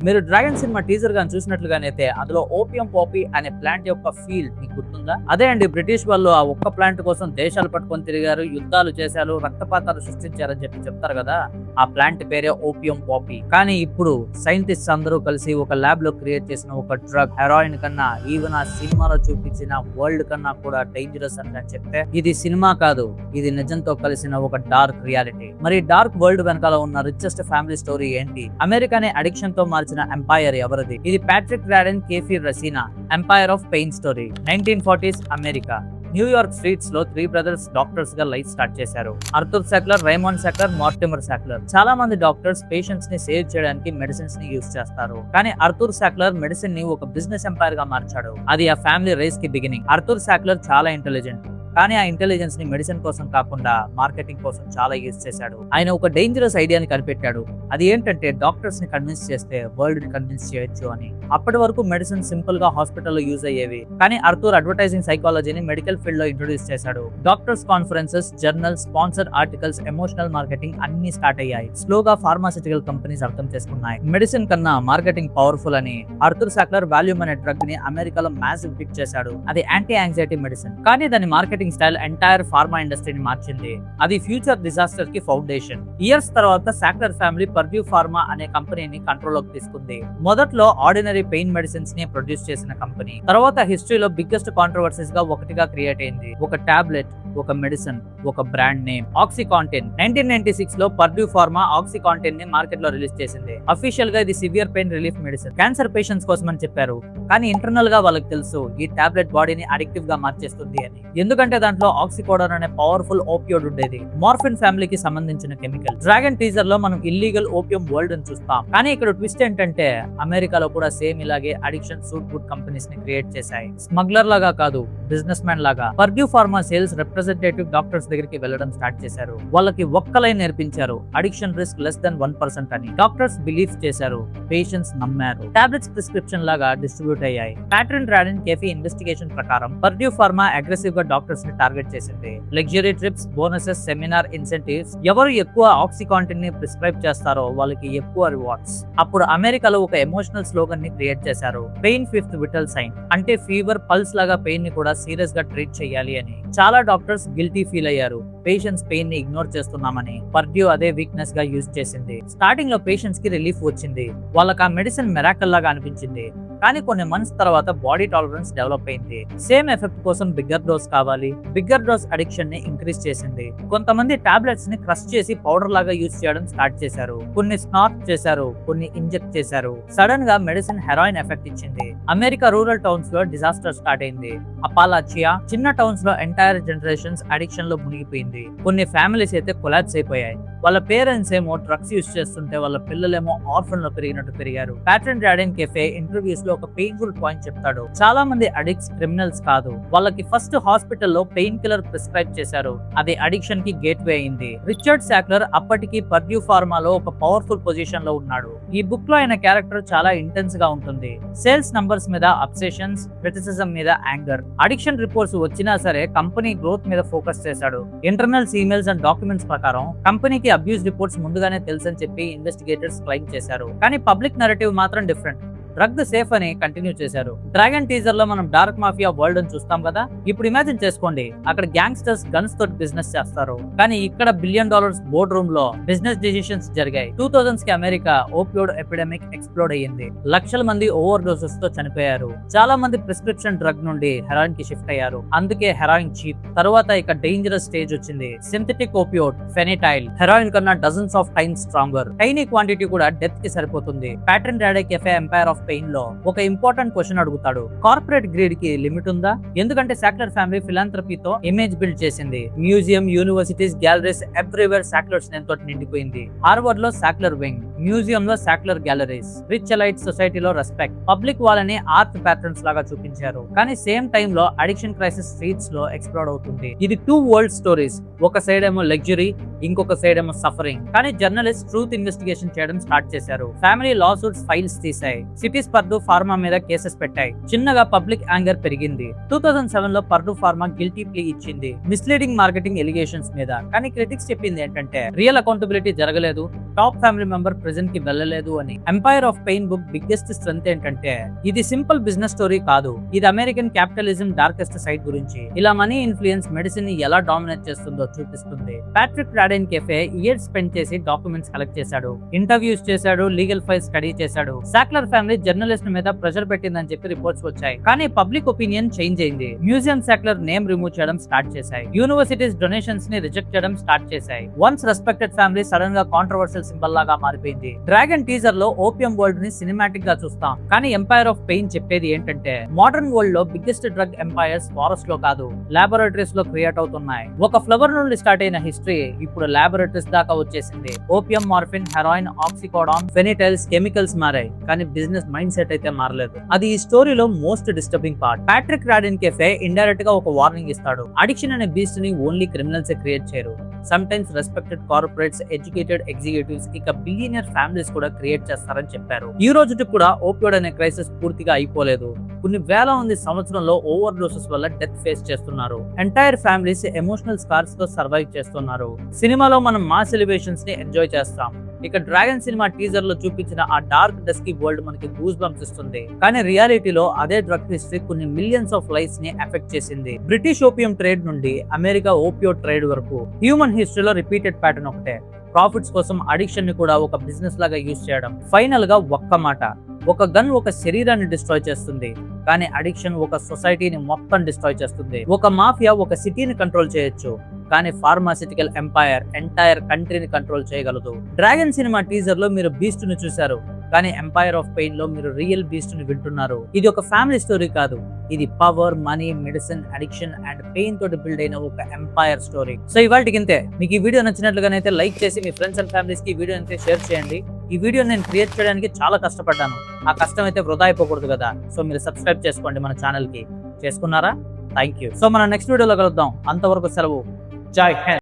మీరు dragon cinema teaser గా చూసినట్లుగానైతే అందులో ఓపియం పాపీ అనే ప్లాంట్ యొక్క ఫీల్ మీకు గుర్తుందా? అదే అండి, బ్రిటిష్ వాళ్ళు ఆ ఒక్క ప్లాంట్ కోసం దేశాలు పట్టుకొని తిరిగారు, యుద్ధాలు చేశారు, రక్తపాతాలు సృష్టించారని చెప్తారు కదా. ఆ ప్లాంట్ పేరే ఓపియం పాపీ. కానీ ఇప్పుడు సైంటిస్ట్ అందరూ కలిసి ఒక ల్యాబ్ లో క్రియేట్ చేసిన ఒక డ్రగ్ హెరాయిన్ కన్నా, ఈవెన్ ఆ సినిమాలో చూపించిన వరల్డ్ కన్నా కూడా డేంజరస్ అని చెప్తే ఇది సినిమా కాదు, ఇది నిజంతో కలిసిన ఒక డార్క్ రియాలిటీ. మరి డార్క్ వరల్డ్ వెనకాల ఉన్న రిచెస్ట్ ఫ్యామిలీ స్టోరీ ఏంటి? అమెరికానే అడిక్షన్ తో మార్చిన ఎంపైర్ ఎవరిది? ఇది ప్యాట్రిక్ రాడెన్ కేఫీ రసీనా empire of pain story. 1940s America New York streets లో 3 బ్రదర్స్ డాక్టర్స్ గా లైఫ్ స్టార్ట్ చేశారు. Arthur Sackler, Raymond Sackler, Mortimer Sackler. చాలా మంది డాక్టర్స్ పేషెంట్స్ ని సేవ్ చేయడానికి మెడిసిన్స్ ని యూజ్ చేస్తారు. కానీ ఆర్థర్ సాక్లర్ మెడిసిన్ ని ఒక బిజినెస్ ఎంపైర్ గా మార్చాడు. అది ఆ ఫ్యామిలీ రేస్ కి బిగినింగ్. ఆర్థర్ సాక్లర్ చాలా ఇంటెలిజెంట్, కానీ ఆ ఇంటెలిజెన్స్ ని మెడిసిన్ కోసం కాకుండా మార్కెటింగ్ కోసం చాలా యూజ్ చేశాడు. ఆయన ఒక డేంజరస్ ఐడియాని కనిపెట్టాడు. అది ఏంటంటే డాక్టర్స్ ని కన్విన్స్ చేస్తే వరల్డ్ ని కన్విన్స్ చేయొచ్చు అని. అప్పటి వరకు మెడిసిన్ సింపుల్ గా హాస్పిటల్లో యూజ్ అయ్యేవి, కానీ ఆర్థర్ అడ్వర్టైజింగ్ సైకాలజీని మెడికల్ ఫీల్డ్ లో ఇంట్రొడ్యూస్ చేశాడు. Doctors conferences, journals, sponsor articles, emotional marketing అన్ని స్టార్ట్ అయ్యాయి. స్లోగా ఫార్మాసిటికల్ కంపెనీస్ అర్థం చేసుకున్నాయి మెడిసిన్ కన్నా మార్కెటింగ్ పవర్ఫుల్ అని. ఆర్థర్ సాక్లర్ వాల్యూమ్ అనే డ్రగ్ ని అమెరికాలో మ్యాసివ్ హిట్ చేశాడు. అది యాంటీ యాంగ్జైటీ మెడిసిన్, కానీ దాని మార్కెటింగ్ స్టైల్ ఎంటైర్ ఫార్మా ఇండస్ట్రీని మార్చింది. అది ఫ్యూచర్ డిజాస్టర్ కి ఫౌండేషన్. ఇయర్స్ తర్వాత సాక్లర్ ఫ్యామిలీ పర్డ్యూ ఫార్మా అనే కంపెనీని కంట్రోల్ లోకి తీసుకుంది. మొదట్లో ఆర్డినరీ పెయిన్ మెడిసిన్స్ ని ప్రొడ్యూస్ చేసిన కంపెనీ, తర్వాత హిస్టరీలో బిగ్గెస్ట్ కాంట్రవర్సీస్ గా ఒకటిగా క్రియేట్ అయింది. ఒక టాబ్లెట్, ఒక మెడిసిన్, ఒక బ్రాండ్ నేమ్ ఆక్సికాంటిన్. 1996 లో పర్డ్యూ ఫార్మా ఆక్సికాంటిన్ ని మార్కెట్ లో రిలీజ్ చేసింది. అఫీషియల్ గా ఇది severe pain relief medicine, cancer patients కోసం అని చెప్పారు. కానీ ఇంటర్నల్ గా వాళ్ళకి తెలుసు ఈ టాబ్లెట్ బాడీని అడిక్టివ్ గా మార్చేస్తుంది అని. ఎందుకంటే దాంట్లో ఆక్సికోడోన్ అనే పవర్ఫుల్ ఓపియోడ్ ఉండేది, మార్ఫిన్ ఫ్యామిలీకి సంబంధించిన కెమికల్. డ్రాగన్ టీజర్ లో మనం ఇల్లీగల్ ఓపియం వరల్డ్ అని చూస్తాం, కానీ ఇక్కడ ట్విస్ట్ ఏంటంటే అమెరికాలో కూడా సేమ్ ఇలాగే అడిక్షన్ సూట్ ఫుడ్ కంపెనీస్ ని క్రియేట్ చేశాయి. స్మగ్లర్ లాగా కాదు, బిజినెస్ మ్యాన్ లాగా. Purdue pharma sales representative doctors దగ్గరికి వెళ్ళడం స్టార్ట్ చేశారు. వాళ్ళకి ఒక్క లైన్ నేర్పించారు, అడిక్షన్ రిస్క్ లెస్ దెన్ 1% అని. డాక్టర్స్ బిలీవ్ చేశారు, పేషెంట్స్ నమ్మారు. టాబ్లెట్స్ ప్రిస్క్రిప్షన్ లాగా డిస్ట్రిబ్యూట్ అయ్యాయి. ప్యాట్రిక్ రాడెన్ కేఫీ ఇన్వెస్టిగేషన్ ప్రకారం పర్డ్యూ ఫార్మా అగ్రెసివ్ గా డాక్టర్స్ ని టార్గెట్ చేసింది. Luxury trips, bonuses, seminar incentives. ఎవరు ఎక్కువ ఆక్సికాంటిన్ ని ప్రిస్క్రైబ్ చేస్తారో వాళ్ళకి ఎక్కువ రివార్డ్స్. అప్పుడు అమెరికాలో ఒక ఎమోషనల్ స్లోగన్ ని క్రియేట్ చేశారు, పెయిన్ ఫిఫ్త్ విటల్ సైన్. అంటే ఫీవర్, పల్స్ లాగా పెయిన్ ని కూడా సీరియస్ గా ట్రీట్ చేయాలి అని. చాలా డాక్టర్స్ గిల్టీ ఫీల్ అయ్యారు, పేషెంట్స్ పెయిన్ ని ఇగ్నోర్ చేస్తున్నామని. పర్డ్యూ అదే వీక్నెస్ గా యూజ్ చేసింది. స్టార్టింగ్ లో పేషెంట్స్ కి రిలీఫ్ వచ్చింది, వాళ్ళకి ఆ మెడిసిన్ మిరాకల్ లాగా అనిపించింది. కానీ కొన్ని మంత్స్ తర్వాత బాడీ టాలరెన్స్ డెవలప్ అయింది. సేమ్ ఎఫెక్ట్ కోసం బిగ్గర్ డోస్ కావాలి. బిగ్గర్ డోస్ అడిక్షన్ ని ఇంక్రీజ్ చేసింది. కొంతమంది టాబ్లెట్స్ ని క్రష్ చేసి పౌడర్ లాగా యూజ్ చేయడం స్టార్ట్ చేశారు. కొన్ని స్నార్ట్ చేశారు, కొన్ని ఇంజెక్ట్ చేశారు. సడన్ గా మెడిసిన్ హెరాయిన్ ఎఫెక్ట్ ఇచ్చింది. అమెరికా రూరల్ టౌన్స్ లో డిజాస్టర్ స్టార్ట్ అయింది. అపాలాచియా చిన్న టౌన్స్ లో ఎంటైర్ జనరేషన్స్ అడిక్షన్ లో మునిగిపోయింది. కొన్ని ఫ్యామిలీస్ అయితే కొలాప్స్ అయిపోయాయి. వాళ్ళ పేరెంట్స్ ఏమో డ్రగ్స్ యూజ్ చేస్తుంటే వాళ్ళ పిల్లలేమో ఆర్ఫన్ లో పెరిగినట్టు పెరిగారు. ప్యాట్రిక్ రాడెన్ కేఫే ఇంటర్వ్యూస్ లో ఒక పెయిన్ఫుల్ పాయింట్ చెప్తాడు, చాలా మంది అడిక్ట్స్ క్రిమినల్స్ కాదు, వాళ్ళకి ఫస్ట్ హాస్పిటల్లో పెయిన్ కిల్లర్ ప్రిస్క్రైబ్ చేశారు. అది అడిక్షన్ కి గేట్ వే అయింది. రిచర్డ్ సాక్లర్ అప్పటికి పర్డ్యూ ఫార్మాలో ఒక పవర్ఫుల్ పొజిషన్ లో ఉన్నాడు. ఈ బుక్ లో ఆయన క్యారెక్టర్ చాలా ఇంటెన్స్ గా ఉంటుంది. సేల్స్ నంబర్స్ మీద అబ్సెషన్స్, క్రిటిసిజం మీద యాంగర్. అడిక్షన్ రిపోర్ట్స్ వచ్చినా సరే కంపెనీ గ్రోత్ మీద ఫోకస్ చేశాడు. ఇంటర్నల్స్, ఈమెయిల్స్ అండ్ డాక్యుమెంట్స్ ప్రకారం కంపెనీకి అబ్యూస్ రిపోర్ట్స్ ముందుగానే తెలుసని చెప్పి ఇన్వెస్టిగేటర్స్ క్లెయిమ్ చేశారు. కానీ పబ్లిక్ నరేటివ్ మాత్రం డిఫరెంట్. డ్రగ్ సేఫ్ అని కంటిన్యూ చేశారు. డ్రాగన్ టీజర్ లో మనం డార్క్ మాఫియా వరల్డ్ అని చూస్తాం కదా. ఇప్పుడు ఇమాజిన్ చేసుకోండి, అక్కడ గ్యాంగ్స్టర్స్ గన్స్ తోటి బిజినెస్ చేస్తారు, కానీ ఇక్కడ $1 బిలియన్ బోర్డ్ రూమ్ లో బిజినెస్ డిసిషన్స్ జరిగాయి. 2000s కి అమెరికా ఓపియోడ్ ఎపిడమిక్ ఎక్స్ప్లోడ్ అయ్యింది. లక్షల మంది ఓవర్ డోసెస్ తో చనిపోయారు. చాలా మంది ప్రిస్క్రిప్షన్ డ్రగ్ నుండి హెరాయిన్ కి షిఫ్ట్ అయ్యారు. అందుకే హెరాయిన్ చీప్. తర్వాత ఇక డేంజరస్ స్టేజ్ వచ్చింది. Synthetic opioid, fentanyl. హెరాయిన్ కన్నా dozens of times stronger. Tiny quantity కూడా డెత్ కి సరిపోతుంది. Patrick Radden Keefe empire of pain లో ఒక ఇంపార్టెంట్ క్వశ్చన్ అడుగుతాడు, కార్పొరేట్ గ్రీడ్ కి లిమిట్ ఉందా? ఎందుకంటే సాక్లర్ ఫ్యామిలీ ఫిలాంథ్రపీతో ఇమేజ్ బిల్డ్ చేసింది. Museum, universities, galleries everywhere Sacklers name తోటి నిండిపోయింది. హార్వర్డ్ లో సాక్లర్ వింగ్, మ్యూజియం లో సాక్లర్ గ్యాలరీస్. రిచ్ ఎలైట్ సొసైటీలో రెస్పెక్ట్. పబ్లిక్ వాళ్ళని ఆర్ట్ ప్యాటర్న్స్ లాగా చూపించారు. కానీ సేమ్ టైమ్ లో అడిక్షన్ క్రైసిస్ స్ట్రీట్స్ లో ఎక్స్ప్లోడ్ అవుతుంది. ఇది 2 వరల్డ్ స్టోరీస్. ఒక సైడ్ ఏమో లగ్జరీ, ఇంకొక సైడ్ ఏమో సఫరింగ్. కానీ జర్నలిస్ట్ ట్రూత్ ఇన్వెస్టిగేషన్ చేయడం స్టార్ట్ చేశారు. ఫ్యామిలీ లా సూట్స్ ఫైల్స్ తీసాయి. సిటీస్ పర్డ్యూ ఫార్మా మీద కేసెస్ పెట్టాయి. చిన్నగా పబ్లిక్ యాంగర్ పెరిగింది. 2007 లో పర్డ్యూ ఫార్మా గిల్టీ ప్లీ ఇచ్చింది మిస్లీడింగ్ మార్కెటింగ్ ఎలిగేషన్స్ మీద. కానీ క్రిటిక్స్ చెప్పింది ఏంటంటే రియల్ అకౌంటబిలిటీ జరగలేదు, టాప్ ఫ్యామిలీ మెంబర్ ప్రెజెంట్ కి వెళ్ళలేదు అని. Empire of pain book biggest strength ఏంటంటే ఇది సింపుల్ బిజినెస్ స్టోరీ కాదు, ఇది అమెరికన్ క్యాపిటలిజం డార్కెస్ట్ సైడ్ గురించి, ఇలా మనీ ఇన్ఫ్లుయెన్స్ మెడిసిన్ ని ఎలా డామినేట్ చేస్తుందో చూపిస్తుంది. Patrick Radden cafe years spend చేసి డాక్యుమెంట్స్ కలెక్ట్ చేశాడు, ఇంటర్వ్యూస్ చేశాడు, లీగల్ ఫైల్స్ స్టడీ చేశాడు. సాక్లర్ ఫ్యామిలీ జర్నలిస్ట్ మీద ప్రెషర్ పెట్టిందని చెప్పి రిపోర్ట్స్ వచ్చాయి, కానీ పబ్లిక్ ఒపీనియన్ చేంజ్ అయింది. మ్యూజియం సాక్లర్ నేమ్ రిమూవ్ చేయడం స్టార్ట్ చేశాయి, యూనివర్సిటీస్ డొనేషన్స్ ని రిజెక్ట్ చేయడం స్టార్ట్ చేశాయి. వన్స్ రెస్పెక్టెడ్ ఫ్యామిలీ సడన్ గా కాంట్రవర్షియల్ సింబల్ లాగా మారిపోయింది. డ్రాగన్ టీజర్ లో ఓపియం వరల్డ్ ని సినిమాటిక్ గా చూస్తాం, కానీ ఎంపైర్ ఆఫ్ పెయిన్ చెప్పేది ఏంటంటే మోడర్న్ వరల్డ్ లో బిగ్గెస్ట్ డ్రగ్ ఎంపైర్స్ ఫారెస్ట్ లో కాదు, లాబొరేటరీస్ లో క్రియేట్ అవుతున్నాయి. ఒక ఫ్లవర్ నుండి స్టార్ట్ అయిన హిస్టరీ ఇప్పుడు లాబొరేటరీస్ దాకా వచ్చేసింది. ఓపియం, మార్ఫిన్, హెరాయిన్, ఆక్సికోడాన్, ఫెనిటైల్స్ కెమికల్స్ మారాయి, కానీ బిజినెస్ మైండ్ సెట్ అయితే మారలేదు. అది ఈ స్టోరీలో most disturbing part. Patrick Radden Keefe indirect గా ఒక వార్నింగ్ ఇస్తాడు, అడిక్షన్ అనే బీస్ట్ ని ఓన్లీ క్రిమినల్స్ క్రియేట్ చేయరు, sometimes respected corporates, educated executives, ఇక బిలియనియర్ ఫ్యామిలీస్ కూడా క్రియేట్ చేస్తారని చెప్పారు. ఈ రోజుకి కూడా ఓపియోడ్ అనే క్రైసిస్ పూర్తిగా అయిపోలేదు. కొన్ని వేల మంది సంవత్సరంలో ఓవర్ డోసెస్ వల్ల డెత్ ఫేస్ చేస్తున్నారు. ఎంటైర్ ఫ్యామిలీస్ ఎమోషనల్ స్కార్స్ తో సర్వైవ్ చేస్తున్నారు. సినిమాలో మనం మాస్ ఎలివేషన్స్ ని ఎంజాయ్ చేస్తాం, ఇక డ్రాగన్ సినిమా టీజర్ లో చూపించిన ఆ డార్క్ డస్కీ వరల్డ్ మనకి గూస్ బంప్స్ ఇస్తుంది, కానీ రియాలిటీలో అదే డ్రగ్ హిస్టరీ కొన్ని మిలియన్స్ ఆఫ్ లైఫ్స్ ని ఎఫెక్ట్ చేసింది. బ్రిటిష్ ఓపియం ట్రేడ్ నుండి అమెరికా ఓపియో ట్రేడ్ వరకు హ్యూమన్ హిస్టరీలో రిపీటెడ్ ప్యాటర్న్ ఒకటే, ప్రాఫిట్స్ కోసం అడిక్షన్ ని కూడా ఒక బిజినెస్ లాగా యూజ్ చేయడం. ఫైనల్ గా ఒక్క మాట, ఒక గన్ ఒక శరీరాన్ని డిస్ట్రాయ్ చేస్తుంది, కానీ అడిక్షన్ ఒక సొసైటీని మొత్తం డిస్ట్రాయ్ చేస్తుంది. ఒక మాఫియా ఒక సిటీని కంట్రోల్ చేయొచ్చు, కానీ ఫార్మాసిటికల్ ఎంపైర్ ఎంటైర్ కంట్రీని కంట్రోల్ చేయగలదు. డ్రాగన్ సినిమా టీజర్ లో మీరు బీస్ట్ ని చూశారు, కానీ ఎంపైర్ ఆఫ్ పెయిన్ లో మీరు రియల్ బీస్ట్ ని వింటున్నారు. ఇది ఒక ఫ్యామిలీ స్టోరీ కాదు, ఇది power, money, medicine, addiction and pain తోటి బిల్డ్ అయిన ఒక ఎంపైర్ స్టోరీ. సో ఇవాళకి ఇంతే. మీకు ఈ వీడియో నచ్చినట్లుగానైతే లైక్ చేసి మీ ఫ్రెండ్స్ అండ్ ఫ్యామిలీస్ కి ఈ వీడియో అయితే షేర్ చేయండి. ఈ వీడియో నేను క్రియేట్ చేయడానికి చాలా కష్టపడ్డాను, ఆ కష్టం అయితే వృధా అయిపోకూడదు కదా. సో మీరు సబ్స్క్రైబ్ చేసుకోండి మన ఛానల్ కి. చేసుకున్నారా? Thank you. సో మనం నెక్స్ట్ వీడియోలో కలుద్దాం. అంతవరకు సెలవు. జై హింద్.